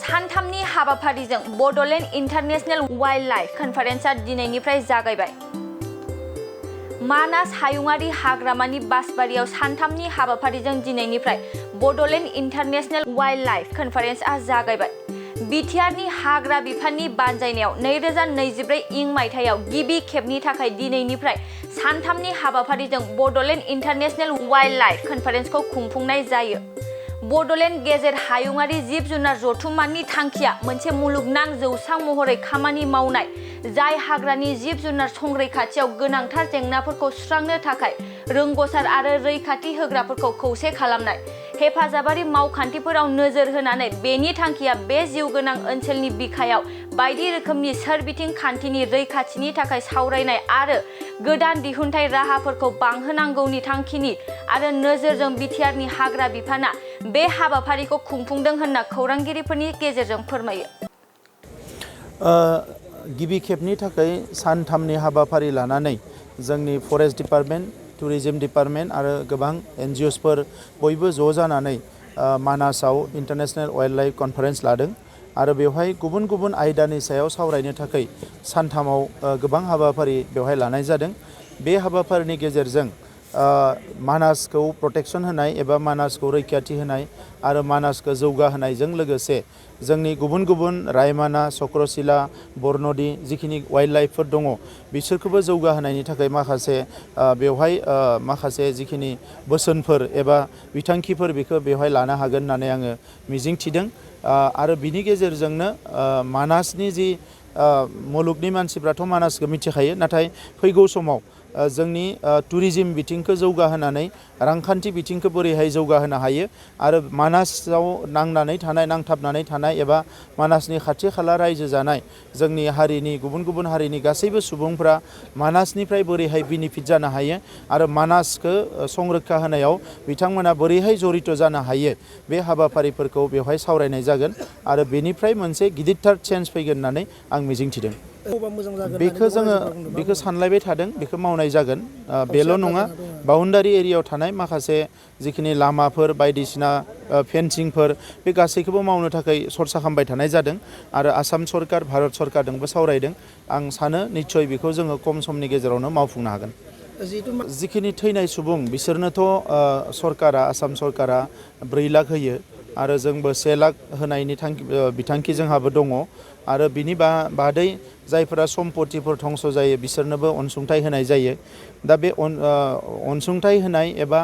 सानथामनि हाबाफारिजों Bodoland international wildlife कनफारेन्सआ दिनैनिफ्राय जागायबाय। मानास हायुङारि हाग्रामानि बासबारियाव सानथामनि हाबाफारिजों दिनैनिफ्राय बड'लेण्ड इन्टारनेशनेल वाइल्डलाइफ कनफारेन्सआ जागायबाय। बिटिआरनि हाग्रा बिफाननि बानजायनायाव 2024 इं मायथाइयाव गिबि खेबनि थाखाय दिनैनिफ्राय सानथामनि हाबाफारिजों बड'लेण्ड इन्टारनेशनेल वाइल्डलाइफ कनफारेन्सखौ खुंफुंनाय जायो। बड'लेण्ड गेजेर हायुङारि जिब जुनार जथुम्मानि थांखिया मोनसे मुलुगनां जौसां महरै खामानि मावनाय, जाय हाग्रानि जिब जुनार संरैखाथियाव गोनांथार जेंनाफोरखौ सुस्रांनो थाखाय रोंग'सार आरो रैखाथि होग्राफोरखौ खौसे खालामनाय। हेफाजाबारि मावखान्थिफोराव नोजोर होनानै बेनि थांखिया बे जिउगोनां ओनसोलनि बिखायाव बायदि रोखोमनि सोरबिथिं खान्थिनि रैखाथिनि थाखाय सावरायनाय आरो गोदान दिहुनथाय राहाफोरखौ बांहोनांगौनि थांखिनि आरो नोजोरजों बिटिआरनि हाग्रा बिफाना बे हाबाफारिखौ खुंफुंदों होनना खौरांगिरिफोरनि गेजेरजों फोरमायो। गिबि खेबनि थाखाय सानथामनि हाबाफारि लानानै जोंनि फरेस्ट डिपार्टमेन्ट, टुरिज्म डिपार्टमेन्ट आरो गोबां एनजिअसफोर बयबो ज' जानानै मानासाव इन्टारनेशनेल वाइल्डलाइफ कनफारेन्स लादों आरो बेवहाय गुबुन गुबुन आयदानि सायाव सावरायनो थाखाय सानथामाव गोबां हाबाफारि बेवहाय लानाय जादों। बे हाबाफारिनि गेजेरजों मानासखौ प्रटेक्शन होनाय एबा मानासखौ रैखाथि होनाय आरो मानासखौ जौगाहोनायजों लोगोसे जोंनि गुबुन गुबुन रायमाना, चक्रशिला, बरनदि जिखिनि वाइल्डलाइफफोर दङ बिसोरखौबो जौगाहोनायनि थाखाय माखासे बेवहाय माखासे जिखिनि बोसोनफोर एबा बिथांखिफोर बेखौ बेवहाय लानो हागोन होननानै आङो मिजिंथिदों आरो बिनि गेजेरजोंनो मानासनि जि मुलुगनि मानसिफ्राथ' मानासखौ मिथिखायो, नाथाय फैगौ समाव जोंनि टुरिज्म बिथिंखौ जौगाहोनानै रांखान्थि बिथिंखौ बोरैहाय जौगाहोनो हायो आरो मानासाव नांथाबनानै थानाय एबा मानासनि खाथि खाला रायजो जानाय जोंनि हारिनि गुबुन गुबुन हारिनि गासैबो सुबुंफ्रा मानासनिफ्राय बोरैहाय बेनिफिट जानो हायो आरो मानासखौ संरैखा होनायाव बिथांमोना बोरैहाय जड़ित जानो हायो, बे हाबाफारिफोरखौ बेवहाय सावरायनाय जागोन आरो बेनिफ्राय मोनसे गिदिरथार चेन्ज फैगोन होननानै आं मिजिंथिदों। बेखौ सानलायबाय थादों, बेखौ मावनाय जागोन। बेल' नङा, बाउन्डारि एरियायाव थानाय माखासे जिखिनि लामाफोर बायदिसिना फेन्सिंफोर बे गासैखौबो मावनो थाखाय सरसा खालामबाय थानाय जादों आरो आसाम सरकार, भारत सरकारजोंबो सावरायदों। आं सानो निस्सय बेखौ जोङो खम समनि गेजेरावनो मावफुंनो हागोन। जिखिनि थैनाय सुबुं बिसोरनोथ' सरकारा, आसाम सरकारा 4 लाख होयो आरो जोंबो 1 लाख होनायनि बिथांखि जोंहाबो दङ आरो बिनि बादै जायफोरा सम्पतिफोर धंस जायो बिसोरनोबो अनसुंथाइ होनाय जायो। दा बे अनसुंथाइ होनाय एबा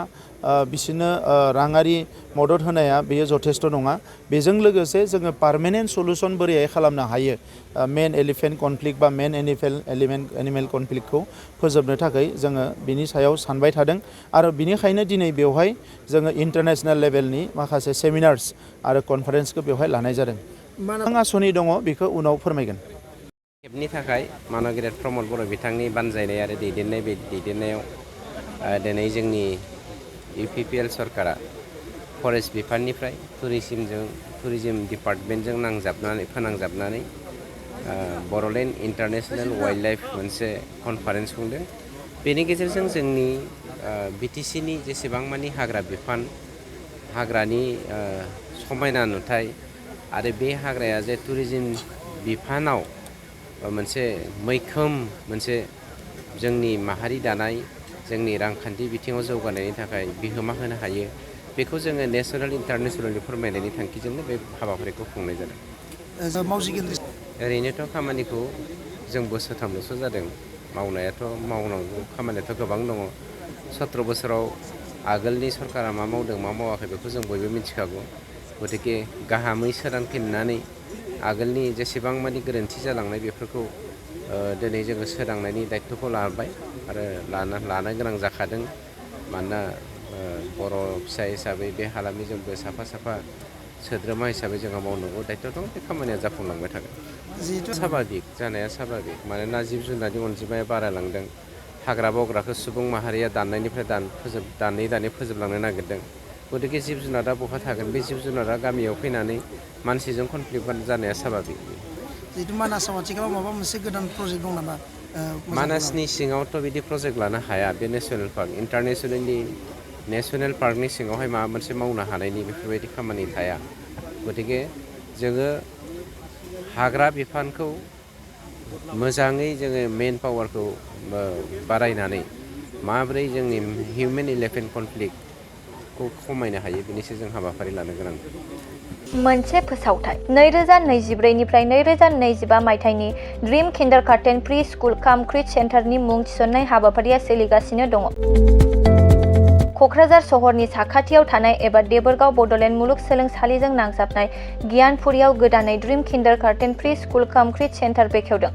बिसोरनो राङारि मदद होनाया बेयो जथेस्थ' नङा। बेजों लोगोसे जोङो पार्मानेन्ट सलुसन बोरैहाय खालामनो हायो, मेन एलिफेन्ट कनफ्लिक्ट बा मेन एनिमेल कनफ्लिक्टखौ फोजोबनो थाखाय जोङो बिनि सायाव सानबाय थादों आरो बिनिखायनो दिनै बेवहाय जोङो इन्टारनेशनेल लेभेलनि माखासे सेमिनार्स आरो कनफारेन्सखौ बेवहाय लानाय जादों। मा आसनि दङ बेखौ उनाव फोरमायगोन। खेबनि थाखाय मानगिरि प्रमद बर' बिथांनि बानजायनाय आरो दैदेननायाव दिनै जोंनि UPPL सरकारा फरेस्ट बिफाननिफ्राय टुरिज्म डिपार्टमेन्टजों फोनांजाबनानै बड'लेण्ड इन्टारनेशनेल वाइल्डलाइफ मोनसे कनफारेन्स खुंदों। बेनि गेजेरजों जोंनि BTCनि जेसेबां मानि हाग्रा बिफान, हाग्रानि समायना नुथाय आरो बे हाग्राया जे टुरिज्म बिफानाव मोनसे मैखोम मोनसे जोंनि माहारि दानाय, जोंनि रांखान्थि बिथिङाव जौगानायनि थाखाय बिहोमा होनो हायो, बेखौ जोङो नेसनेल इन्टारनेशनेलनि फोरमायनायनि थांखिजोंनो बे हाबाफारिखौ खुंनाय जादों। ओरैनोथ' खामानिखौ जों बोसोरथामल'सो जादों, मावनायाथ' मावनांगौ खामानियाथ' गोबां दङ। 17 बोसोराव आगोलनि सरकारा मा मावदों मा मावाखै बेखौ जों बयबो मिथिखागौ। गतिके गाहामै सोदांफिननानै आगोलनि जेसेबां मानि गोरोन्थि जालांनाय बेफोरखौ दिनै जोङो सोदांनायनि दायित्वखौ लाबाय आरो लानो गोनां जाखादों। मानोना बर' फिसा हिसाबै बे हालामनि जोंबो साफा सोद्रोमा हिसाबै जोंहा मावनांगौ दायित्व दं। बे खामानिया जाफुंलांबाय थागोन। साभाबिक जानाया साभाबिक, मानोना जिब जुनारनि अनजिमाया बारायलांदों। हाग्रा बंग्राखौ सुबुं माहारिया दाननायनिफ्राय दानै फोजोबलांनो नागिरदों। गतिके जिब जुनारा बहा थागोन? बे जिब जुनारा गामियाव फैनानै मानसिजों कनफ्लिक्ट जानाया साभाबिक। जिहेतु मानासाव आथिखालाव माबा मोनसे गोदान प्रजेक्ट दं नामा? मानासनि सिङावथ' बिदि प्रजेक्ट लानो हाया। बे नेसनेल पार्क, इन्टारनेशनेलनि नेसनेल पार्कनि सिङावहाय माबा मोनसे मावनो हानायनि बेफोरबायदि खामानि थाया। गतिके जोङो हाग्रा बिफानखौ मोजाङै जोङो मेन पावारखौ बारायनानै माबोरै जोंनि हिउमेन इलेफेन्ट कनफ्लिक्टखौ खमायनो हायो बेनिसो जों हाबाफारि लानो गोनां। मोनसे फोसावथाय 2024निफ्राय 2025 मायथाइनि ड्रिम किन्डारगार्टेन प्रि स्कुल काम क्रिट सेन्टारनि मुं थिसननाय हाबाफारिया सोलिगासिनो दङ। क'क्राझार सहरनि साखाथियाव थानाय एबा देबोरगाव बड'लेण्ड मुलुगसोलोंसालिजों नांजाबनाय गियानपुरियाव गोदानै ड्रिम किन्डारगार्टेन प्रि स्कुल काम क्रिट सेन्टार बेखेवदों।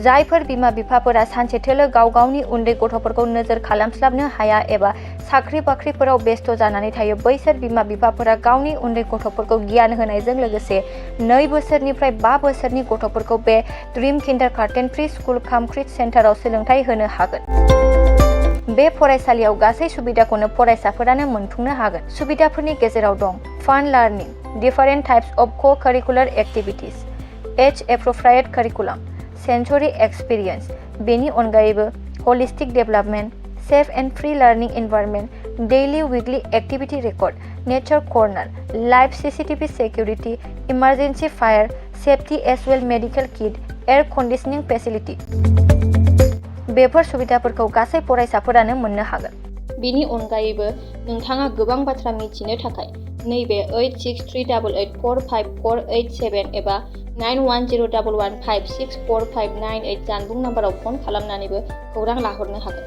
जायफोर बिमा बिफाफोरा सानसेथोलो गाव गावनि उन्दै गथ'फोरखौ नोजोर खालामस्लाबनो हाया एबा साख्रि बाख्रिफोराव बेस्थ' जानानै थायो, बैसोर बिमा बिफाफोरा गावनि उन्दै गथ'फोरखौ गियान होनायजों लोगोसे 2 बोसोरनिफ्राय 5 बोसोरनि गथ'फोरखौ बे ड्रिम किन्डारगार्टेन प्रि स्कुल काम क्रिट सेन्टाराव सोलोंथाइ होनो हागोन। बे फरायसालियाव गासै सुबिदाखौनो फरायसाफोरानो मोनफुंनो हागोन। सुबिदाफोरनि गेजेराव दं फान learning, different types of co-curricular activities, age appropriate curriculum, sensory experience, बेनि अनगायैबो holistic development, safe and free learning environment, daily weekly activity record, nature corner, live CCTV security, emergency fire safety as well medical kit, air conditioning facility. बेफोर सुबिदाफोरखौ गासै फरायसाफोरानो मोननो हागोन। बेनि अनगायैबो नोंथाङा गोबां बाथ्रा मिथिनो थाखाय नैबे 8638454887 एबा 9101156459 जानबुं नाम्बाराव फन खालामनानैबो खौरां लाहरनो हागोन।